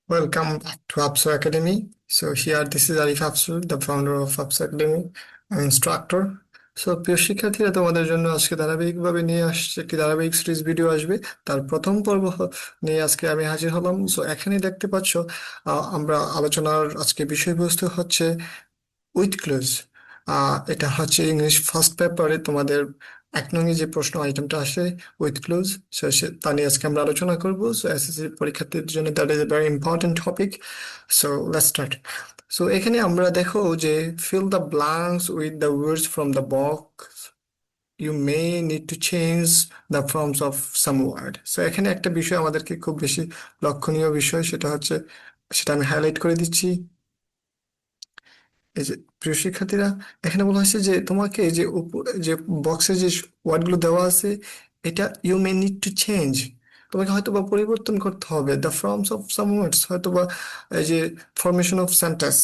Welcome back to Hafsa Academy. So here, this is Arif Hafsur, the founder of Hafsa Academy, an instructor. So প্রিয় শিক্ষার্থীরা, তোমাদের জন্য আজকে ধারাবাহিকভাবে নিয়ে আসছে একটি ধারাবাহিক সিরিজ ভিডিও আসবে। তার প্রথম পর্ব নিয়ে আজকে আমি হাজির হলাম। সো এখানে দেখতে পাচ্ছ, আমরা আলোচনার আজকে বিষয়বস্তু হচ্ছে উইথ ক্লুজ। এটা হচ্ছে ইংলিশ ফার্স্ট পেপারে তোমাদের 1 নং যে প্রশ্ন আইটেমটা আসে, উইথ ক্লুজ। তা নিয়ে আজকে আমরা আলোচনা করবো। সো এসএসসি পরীক্ষার্থীদের জন্য that is a very important topic. So let's start. So এখানে আমরা দেখো যে fill the blanks with the words from the box, you may need to change the forms of some word. So এখানে একটা বিষয় আমাদেরকে খুব বেশি লক্ষণীয় বিষয়, সেটা আমি হাইলাইট করে দিচ্ছি। এই যে প্রিয় শিক্ষার্থীরা, এখানে বলা হয়েছে যে তোমাকে যে যে বক্সে যে ওয়ার্ডগুলো দেওয়া আছে, এটা you may need to change. তোমাকে হয়তো বা পরিবর্তন করতে হবে the forms of some words, হয়তো বা এই যে ফরমেশন অফ সেন্টেন্স,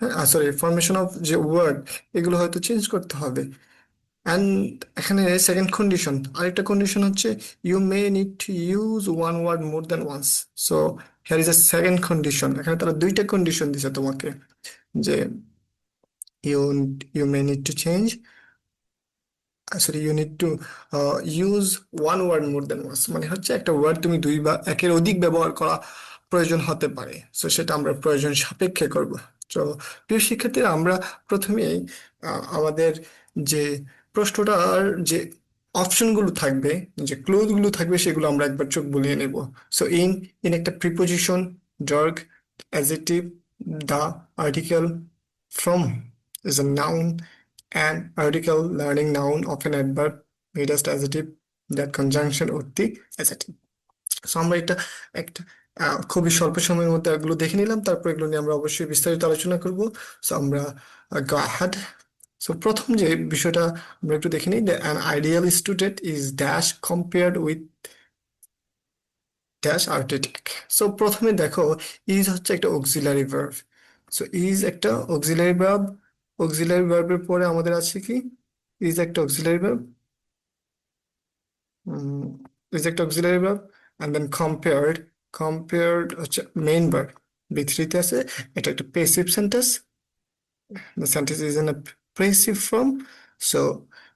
হ্যাঁ সরি ফরমেশন অফ যে ওয়ার্ড, এগুলো হয়তো চেঞ্জ করতে হবে। অ্যান্ড এখানে সেকেন্ড কন্ডিশন, আরেকটা কন্ডিশন হচ্ছে you may need to use one word more than once. So here is a second condition. এখানে তারা দুইটা কন্ডিশন দিছে তোমাকে, যে you may need to change, sorry, you need to use one word more than once, মানে হচ্ছে একটা word তুমি দুই বা একের অধিক ব্যবহার করা প্রয়োজন হতে পারে। সো সেটা আমরা প্রয়োজন সাপেক্ষে করব। তো প্রিয় শিক্ষার্থীরা, আমরা প্রথমেই আমাদের যে প্রশ্নটার যে অপশনগুলো থাকবে, যে ক্লোজগুলো থাকবে, সেগুলো আমরা একবার চোখ বুলিয়ে নেব। সো ইন ইন একটা preposition, dark, adjective, the article, from is a noun, an article, learning noun of an adverb, made as adjective, that conjunction or the adjective. So আমরা এটা একটা খুবই স্বল্প সময়ের মধ্যে এগুলো দেখে নিলাম, তারপর এগুলো নিয়ে আমরা অবশ্যই বিস্তারিত আলোচনা করব। সো আমরা go ahead. সো প্রথম যে বিষয়টা আমরা একটু দেখে নিই, an ideal student is dash compared with dash আর্টিটেক। সো প্রথমে দেখো, ইজ হচ্ছে একটা অক্সিলারি ভার্ব। সো ইজ একটা অক্সিলারি ভার্ব। অক্সিলারি ভার্বের পরে আমাদের আছে কি, ইজ একটা অক্সিলারি ভার্ব, ইজ একটা auxiliary verb, and then compared. Compared হচ্ছে মেইন ভার্ব, বি থ্রিতে আছে। এটা একটা passive sentence, the sentence is in passive form. So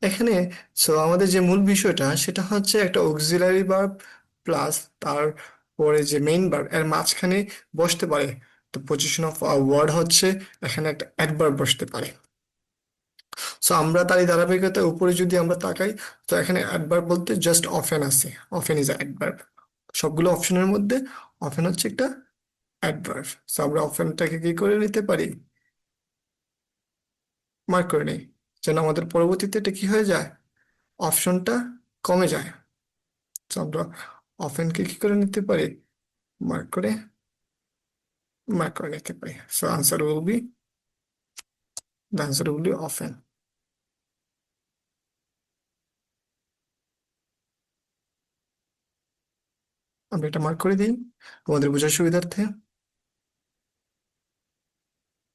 এখানে, সো আমাদের যে মূল বিষয়টা সেটা হচ্ছে একটা অক্সিলারি ভার্ব প্লাস তারপরে যে মেইন ভার্ব, এর মাঝখানে বসতে পারে। তো পজিশন অফ ওয়ার্ড হচ্ছে এখানে একটা অ্যাডভার্ব বসতে পারে। সো আমরা তার এই ধারাবাহিকতার উপরে যদি আমরা তাকাই, তো এখানে অ্যাডভার্ব বলতে জাস্ট অফেন আছে। Often is adverb. সবগুলো অপশনের মধ্যে অফেন হচ্ছে একটা অ্যাডভার্ব। সো আমরা অফেনটাকে কি করে নিতে পারি, মার্ক করে নিই, যেন আমাদের পরবর্তীতে এটা কি হয়ে যায়, অপশনটা কমে যায়। তো আমরা অফেনকে কি করে নিতে পারি, মার্ক করে মার্ক করে নিতে পারি। So answer will B, the answer will B often. আমরা এটা মার্ক করে দিই আমাদের বোঝার সুবিধার্থে।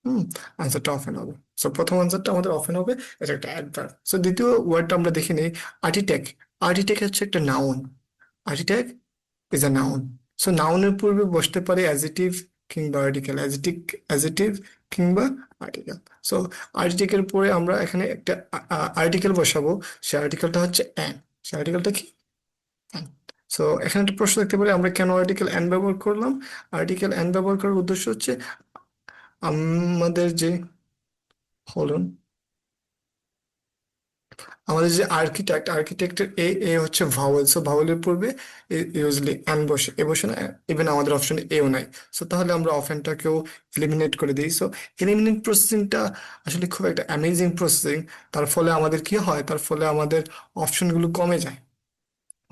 হুম, আনসারটা অফেন হবে। সো প্রথম আনসারটা আমাদের অফেন হবে, এটা একটা অ্যাডভার্ব। সো দ্বিতীয় ওয়ার্ডটা আমরা দেখে নিই, আর্টিটেক। আর্টিটেক হচ্ছে একটা নাউন। আর্টিটেক ইজ আ নাউন। সো নাউনের পূর্বে বসতে পারে অ্যাজেটিভ কিংবা আর্টিকেল, অ্যাজেটিভ কিংবা আর্টিকেল। সো আর্টিকেল পরে আমরা এখানে একটা আর্টিকেল বসাবো। সে আর্টিকেলটা হচ্ছে অ্যান। সে আর্টিকেলটা কি, অ্যান। সো এখানে একটা প্রশ্ন দেখতে পারি, আমরা কেন আর্টিকেল অ্যান ব্যবহার করলাম। আর্টিকেল অ্যান ব্যবহার করার উদ্দেশ্য হচ্ছে আমাদের যে, হলুন, আমাদের যে আর্কিটেক্ট, আর্কিটেক্টের এ এ হচ্ছে ভাওয়েল। সো ভাওয়েলের পূর্বে ইউজলি অ্যান বসে, এ বসে না। ইভেন আমাদের অপশনে এও নাই। সো তাহলে আমরা অপশনটাকেও এলিমিনেট করে দিই। সো এলিমিনেট প্রসেসিংটা আসলে খুব একটা অ্যামেজিং প্রসেসিং। তার ফলে আমাদের কি হয়, তার ফলে আমাদের অপশনগুলো কমে যায়,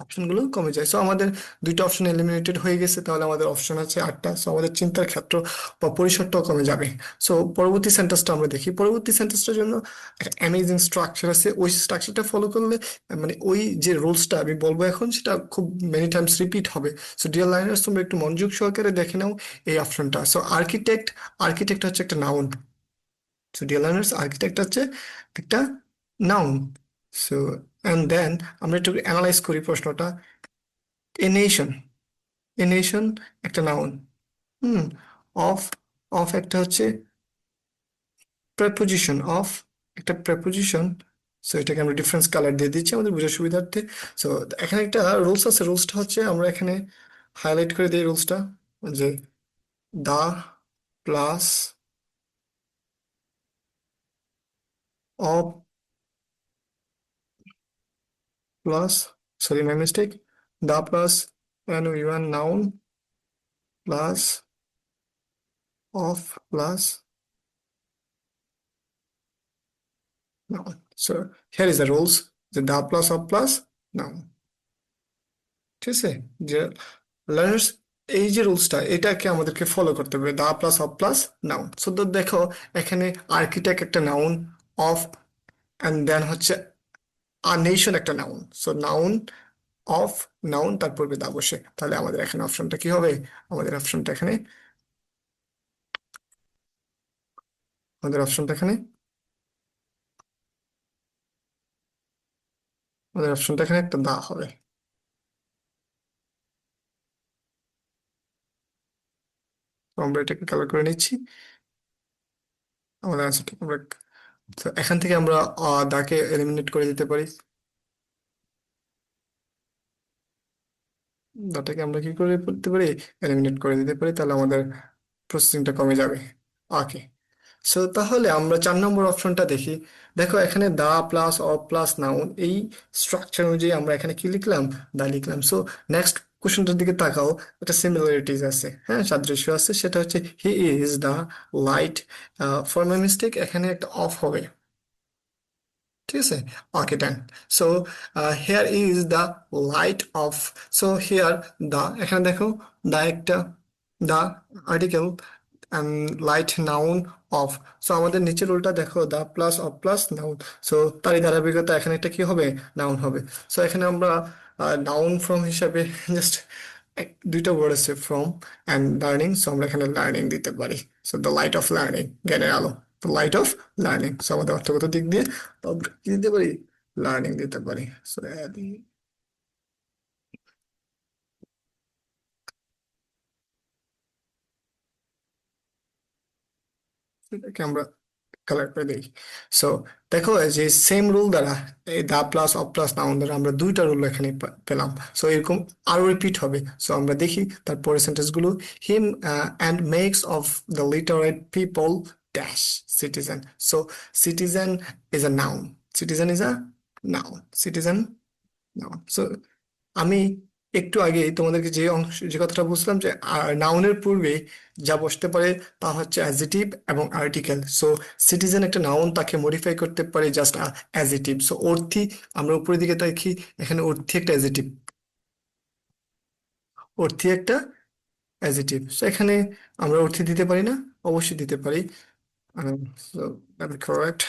অপশনগুলো কমে যায়। সো আমাদের দুইটা অপশন এলিমিনেটেড হয়ে গেছে, তাহলে আমাদের অপশন আছে 8টা। সো আমাদের চিন্তার ক্ষেত্র বা পরিসরটাও কমে যাবে। সো পরবর্তী সেন্টেন্সটা আমরা দেখি। পরবর্তী সেন্টেন্সটার জন্য একটা অ্যামেজিং স্ট্রাকচার আছে। ওই স্ট্রাকচারটা ফলো করলে, মানে ওই যে রুলসটা আমি বলবো এখন, সেটা খুব মেনি টাইমস রিপিট হবে। সো ডিয়ার লার্নার্স, তোমরা একটু মনোযোগ সহকারে দেখে নাও এই অপশনটা। সো আর্কিটেক্ট, আর্কিটেক্ট হচ্ছে একটা noun. So dear learners, architect হচ্ছে একটা নাউন। সো অ্যান্ড দেন আমরা একটু অ্যানালাইজ করি প্রশ্নটা। এ নেশন, এ নেশন একটা নাউন। হুম। অফ, অফ একটা হচ্ছে প্রেপোজিশন অফ, একটা প্রেপোজিশন। সো এটাকে আমরা ডিফারেন্স কালার দিয়ে দিচ্ছি আমাদের বোঝার সুবিধার্থে। সো এখানে একটা রুলস আছে, রুলসটা হচ্ছে আমরা এখানে হাইলাইট করে দিই রুলসটা, যে the plus of plus, sorry my mistake, the plus N UN noun plus of plus noun. So here is the rules, যে the plus of plus noun. ঠিক আছে, যে লার্নার্স, এই যে রুলসটা এটাকে আমাদেরকে ফলো করতে হবে, the plus of plus noun. So তো দেখো এখানে আর্কিটেক্ট একটা নাউন, অফ অ্যান্ড দেন হচ্ছে আর নেশন একটা noun. So noun, of, noun, তারপর দা বসে, তাহলে আমাদের এখানে অপশনটা কি হবে? আমাদের অপশনটা এখানে, আমাদের অপশনটা এখানে, আমাদের অপশনটা এখানে একটা দা হবে। তো আমরা এটাকে কালার করে নিচ্ছি, আমাদের আনসারটা আমরা, তো এখান থেকে আমরা দাকে এলিমিনেট করে দিতে পারি। দাটাকে আমরা কি করে করতে পারি? এলিমিনেট করে দিতে পারি, তাহলে আমাদের প্রসেসিংটা কমে যাবে। ওকে। সো তাহলে আমরা 4 নম্বর অপশনটা দেখি। দেখো এখানে the plus of plus noun, এই স্ট্রাকচার অনুযায়ী আমরা এখানে কি লিখলাম? দা লিখলাম। সো নেক্সট কোশ্চেনটার দিকে তাকাও, একটা সিমিলারিটিজ আছে, হ্যাঁ সাদৃশ্য আছে, সেটা হচ্ছে he is the light. For my mistake এখানে একটা অফ হবে, ঠিক আছে। Okay done. So here is the light of. So here the, এখানে দেখো দা একটা, the article, light noun, of. So আমাদের নিচের রুলটা দেখো, the plus of plus noun. So তারই ধারাবাহিকতা এখানে একটা কি হবে? নাউন হবে। সো এখানে আমরা নাউন ফ্রম হিসাবে জাস্ট দুইটা ওয়ার্ড আছে, ফ্রম অ্যান্ড লার্নিং। সো আমরা এখানে লার্নিং দিতে পারি। So the light of learning, জ্ঞানের আলো, the light of learning. So আমাদের অর্থগত দিক দিয়ে আমরা কি দিতে পারি? লার্নিং দিতে পারি। সো এটাকে আমরা কালেক্ট করে দিই। সো দেখো এই যে সেম রুল দ্বারা, এই the plus of plus noun দ্বারা আমরা দুইটা রুল এখানে পেলাম। সো এরকম আরো রিপিট হবে। সো আমরা দেখি তারপরে সেন্টেন্স গুলো। Him and makes of the literate people dash citizen. So citizen is a noun, citizen is a noun, citizen noun. So আমি একটু আগে তোমাদেরকে যে অংশ, যে কথাটা বুঝলাম, যে নাউনের পূর্বে যা বসতে পারে তা হচ্ছে অ্যাডজেটিভ এবং আর্টিকেল। সো সিটিজেন একটা নাউন, তাকে মডিফাই করতে পারে জাস্ট অ্যাডজেটিভ। সো অর্থী, আমরা উপরের দিকে দেখি, এখানে অর্থী একটা অ্যাডজেটিভ, অর্থী একটা অ্যাডজেটিভ। সো এখানে আমরা অর্থী দিতে পারি না? অবশ্যই দিতে পারি। So correct.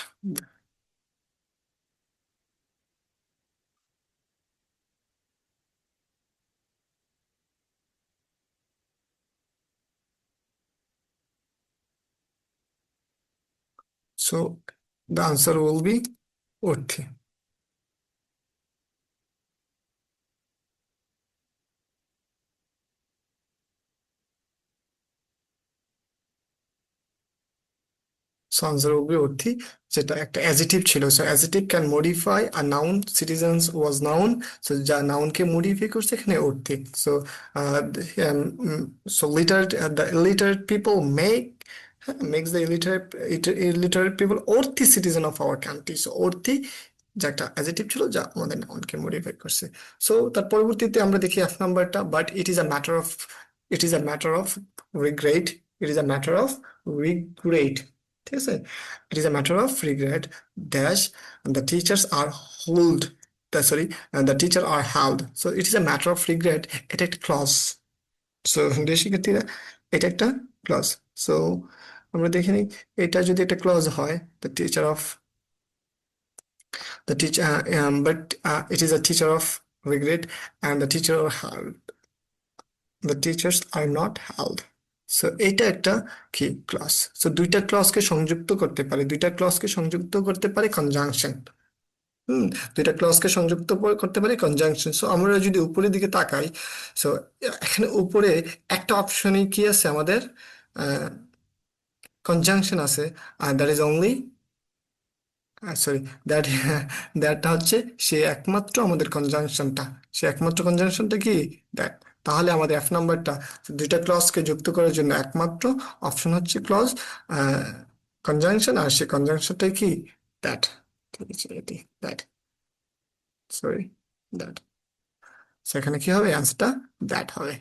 So the answer will be worthy. সঞ্জের অগ্রবর্তী, যেটা একটা অ্যাজেটিভ ছিল। So adjective can modify a noun, citizens was noun. So যা নাউনকে মডিফাই করছে এখানে worthy. So so literate, the illiterate people make, makes the illiterate, illiterate people worthy citizen of our country. So worthy যা একটা adjective ছিল, যা আমাদের নাউনকে modify করছে। সো তার পরবর্তীতে আমরা দেখি F নাম্বারটা, but it is a matter of, it is a matter of regret, it is a matter of regret, ঠিক আছে। It is a matter of regret dash the teachers are hold, sorry, the teacher are held. So it is a matter of regret, এটা একটা clause. So দেশ শিক্ষার্থীরা, এটা একটা clause. So আমরা দেখে নিই, এটা যদি একটা ক্লজ হয়, the teacher of, the teacher, but it is a teacher of regret, and the teacher are held, the teachers are not held. So এটা একটা কি ক্লজ। সো দুইটা ক্লজকে সংযুক্ত করতে পারে, দুইটা ক্লজকে সংযুক্ত করতে পারে কনজাংশন। হুম, দুইটা ক্লজকে সংযুক্ত করতে পারি কনজাংশন। সো আমরা যদি উপরের দিকে তাকাই, সো এখানে উপরে একটা অপশনে কি আছে আমাদের, কনজাংশন আছে, আর that is only, sorry, that দ্যাটটা হচ্ছে সে একমাত্র আমাদের কনজাংশনটা, সে একমাত্র কনজাংশনটা কি, দ্যাট। তাহলে আমাদের এফ নাম্বারটা দুইটা ক্লজকে যুক্ত করার জন্য একমাত্র অপশন হচ্ছে ক্লজ কনজাংশন, আর সে কনজাংশনটাই কি, দ্যাট। ঠিক আছে, এটি দ্যাট, সরি, দ্যাট। সেখানে কি হবে, অ্যান্সারটা দ্যাট হবে।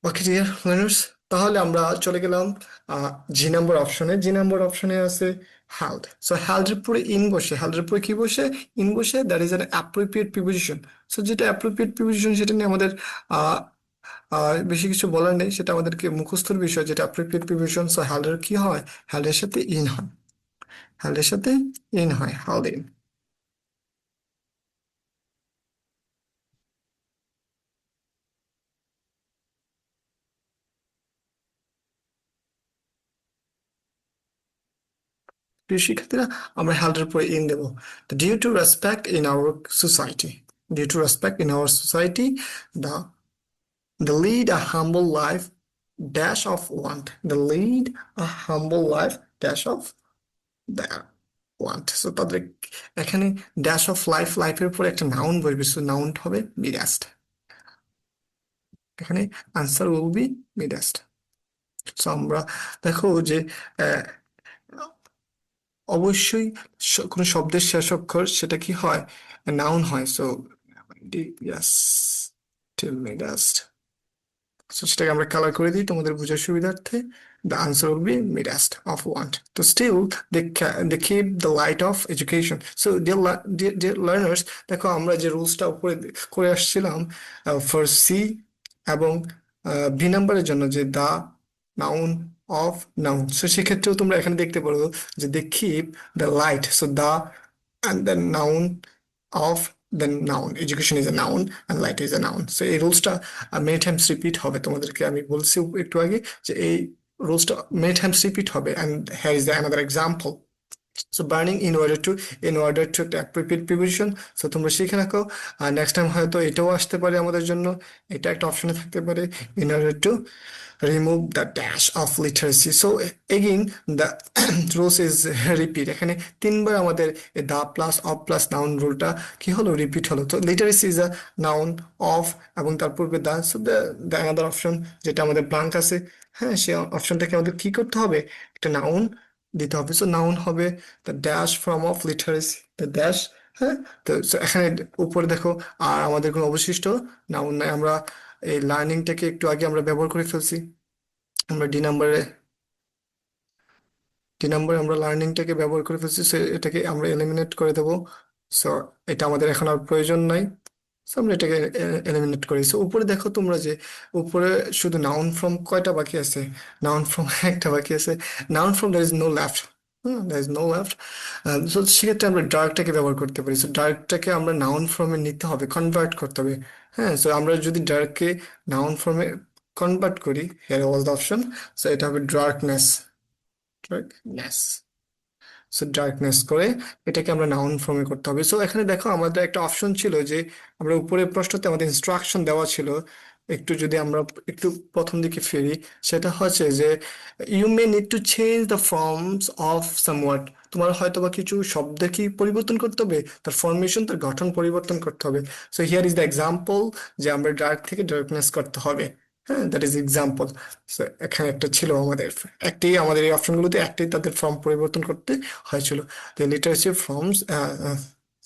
ওকে ডিয়ার লার্নার্স, তাহলে আমরা চলে গেলাম আহ, জি নাম্বার অপশনে। জি নাম্বার অপশনে আছে হ্যাল্ড। সো হ্যাল্ডের পরে ইন বসে, হ্যাল্ডের পরে কি বসে, ইন বসে, that is an appropriate preposition. So যেটা অ্যাপ্রোপ্রিয়েট প্রিপোজিশন সেটা নিয়ে আমাদের আহ, বেশি কিছু বলার নেই, সেটা আমাদেরকে মুখস্থর বিষয়, যেটা অ্যাপ্রোপ্রিয়েট প্রিপোজিশন। সো হ্যাল্ডের কি হয়, হ্যাল্ডের সাথে ইন হয়, হ্যাল্ডের সাথে ইন হয়, হ্যাল্ড ইন। প্রিয় শিক্ষার্থীরা, আমরা হ্যাল্ডের পরে ইন দেবো। Due to respect in our society, due to respect in our society, the they lead a humble life dash of want, they lead a humble life dash of the want। So তাদের এখানে dash of life, লাইফের উপর একটা noun বসবে, so noun হবে মিডাস্ট। এখানে answer will B মিডাস্ট। So আমরা দেখো যে আহ, অবশ্যই কোনো শব্দের শেষ অক্ষর সেটা কি হয়, নাউন হয়। So yes, till midst. So সেটাকে আমরা কালার করে দিই তোমাদের বোঝার সুবিধার্থে। The answer will be midst of want. So still they keep the light of education. So dear learners, দেখো আমরা যে রুলসটা উপরে করে আসছিলাম ফর সি এবং বি নাম্বারের জন্য, যে the noun of noun, so সেক্ষেত্রেও তোমরা এখানে দেখতে পারো যে they keep the light, so the and the noun of the noun, education is a noun and light is a noun। So এই রুলসটা মেনি টাইমস রিপিট হবে, তোমাদেরকে আমি বলছি একটু আগে যে এই রুলসটা মেনি টাইমস রিপিট হবে। অ্যান্ড হ্যার is another example, so burning in order to একটা প্রিপেড প্রিপোজিশন। সো তোমরা শিখে রাখো, আর নেক্সট টাইম হয়তো এটাও আসতে পারে আমাদের জন্য, এটা একটা অপশনে থাকতে পারে, in order to remove the dash of literacy। So again the rules is repeat, এখানে তিনবার আমাদের the plus of plus noun রুলটা কি হলো, রিপিট হলো। তো literacy is a noun of, এবং তার পূর্বে the, so the another option যেটা আমাদের ব্লাঙ্ক আছে, হ্যাঁ সেই অপশনটাকে আমাদের কি করতে হবে, একটা নাউন দিতে হবে। সো নাউন হবে the dash from of literacy, the dash. হ্যাঁ, তো so এখানে উপরে দেখো আর আমাদের কোনো অবশিষ্ট নাউন নাই, আমরা এই লার্নিংটাকে একটু আগে আমরা ব্যবহার করে ফেলছি। আমরা ডি নাম্বারে আমরা লার্নিংটাকে ব্যবহার করে ফেলছি, সো এটাকে আমরা এলিমিনেট করে দেবো। সো এটা আমাদের এখন আর প্রয়োজন নাই। সো আমরা এটাকে এলিমিনেট করি। সো উপরে দেখো তোমরা যে উপরে শুধু নাউন ফ্রম কয়টা বাকি আছে, নাউন ফ্রম একটা বাকি আছে, noun from there is no left. There is no left. So সেক্ষেত্রে আমরা ডার্কটাকে ব্যবহার করতে পারি। সো ডার্কটাকে আমরা নাউন ফর্মে নিতে হবে, কনভার্ট করতে হবে। হ্যাঁ, সো আমরা যদি ডার্ককে নাউন ফর্মে কনভার্ট করি, here was the option, so এটা হবে ডার্কনেস, ডার্কনেস। সো ডার্কনেস করে এটাকে আমরা নাউন ফর্মে করতে হবে। সো এখানে দেখো আমাদের একটা অপশন ছিল যে আমরা উপরের প্রশ্নতে আমাদের ইনস্ট্রাকশন দেওয়া ছিল, একটু যদি আমরা একটু প্রথম দিকে ফিরি, সেটা হচ্ছে যে you may need to change the forms of somewhat. তোমার হয়তো বা কিছু শব্দ কি পরিবর্তন করতে হবে, তার ফরমেশন, তার গঠন পরিবর্তন করতে হবে। So here is the example, যে আমরা ডার্ক থেকে ডার্কনেস করতে হবে। হ্যাঁ, দ্যাট ইজ এক্সাম্পল। এখানে একটা ছিল আমাদের, একটি আমাদের এই অপশনগুলোতে একটি তাদের ফর্ম পরিবর্তন করতে হয়েছিল। The literature forms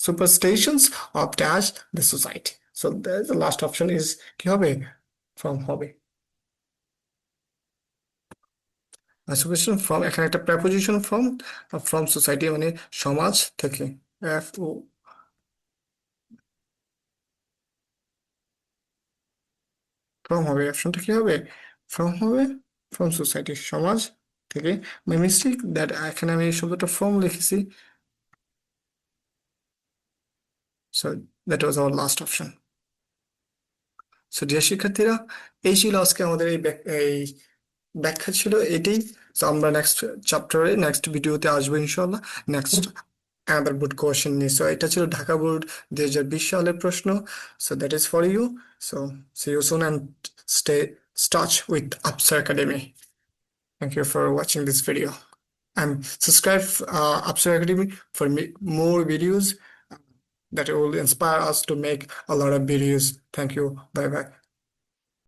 superstitions of dash the society. So the last option is কি হবে, from হবে। superstition from, এখানে একটা preposition from society মানে সমাজ থেকে, এফ ও, from হবে, অপশনটা কি হবে, from হবে, from society সমাজ থেকে। মাই মিস্টেক দ্যাট, এখানে আমি এই শব্দটা from লিখেছি। So that was our last option. So dear শিক্ষার্থীরা, এই ছিল আজকে আমাদের এই ব্যাখ্যা ছিল এটাই। তো আমরা নেক্সট চ্যাপ্টারে নেক্সট ভিডিওতে আসবো ইনশাল্লাহ নেক্সট অ্যানাদার বোর্ড কোয়েশ্চেন নিয়ে। সো এটা ছিল ঢাকা বোর্ড 2020 সালের প্রশ্ন। So that is for you. So see you soon and stay touch with Upstar academy. Thank you for watching this video and subscribe Upstar Academy for more videos that will inspire us to make a lot of videos. Thank you. Bye bye.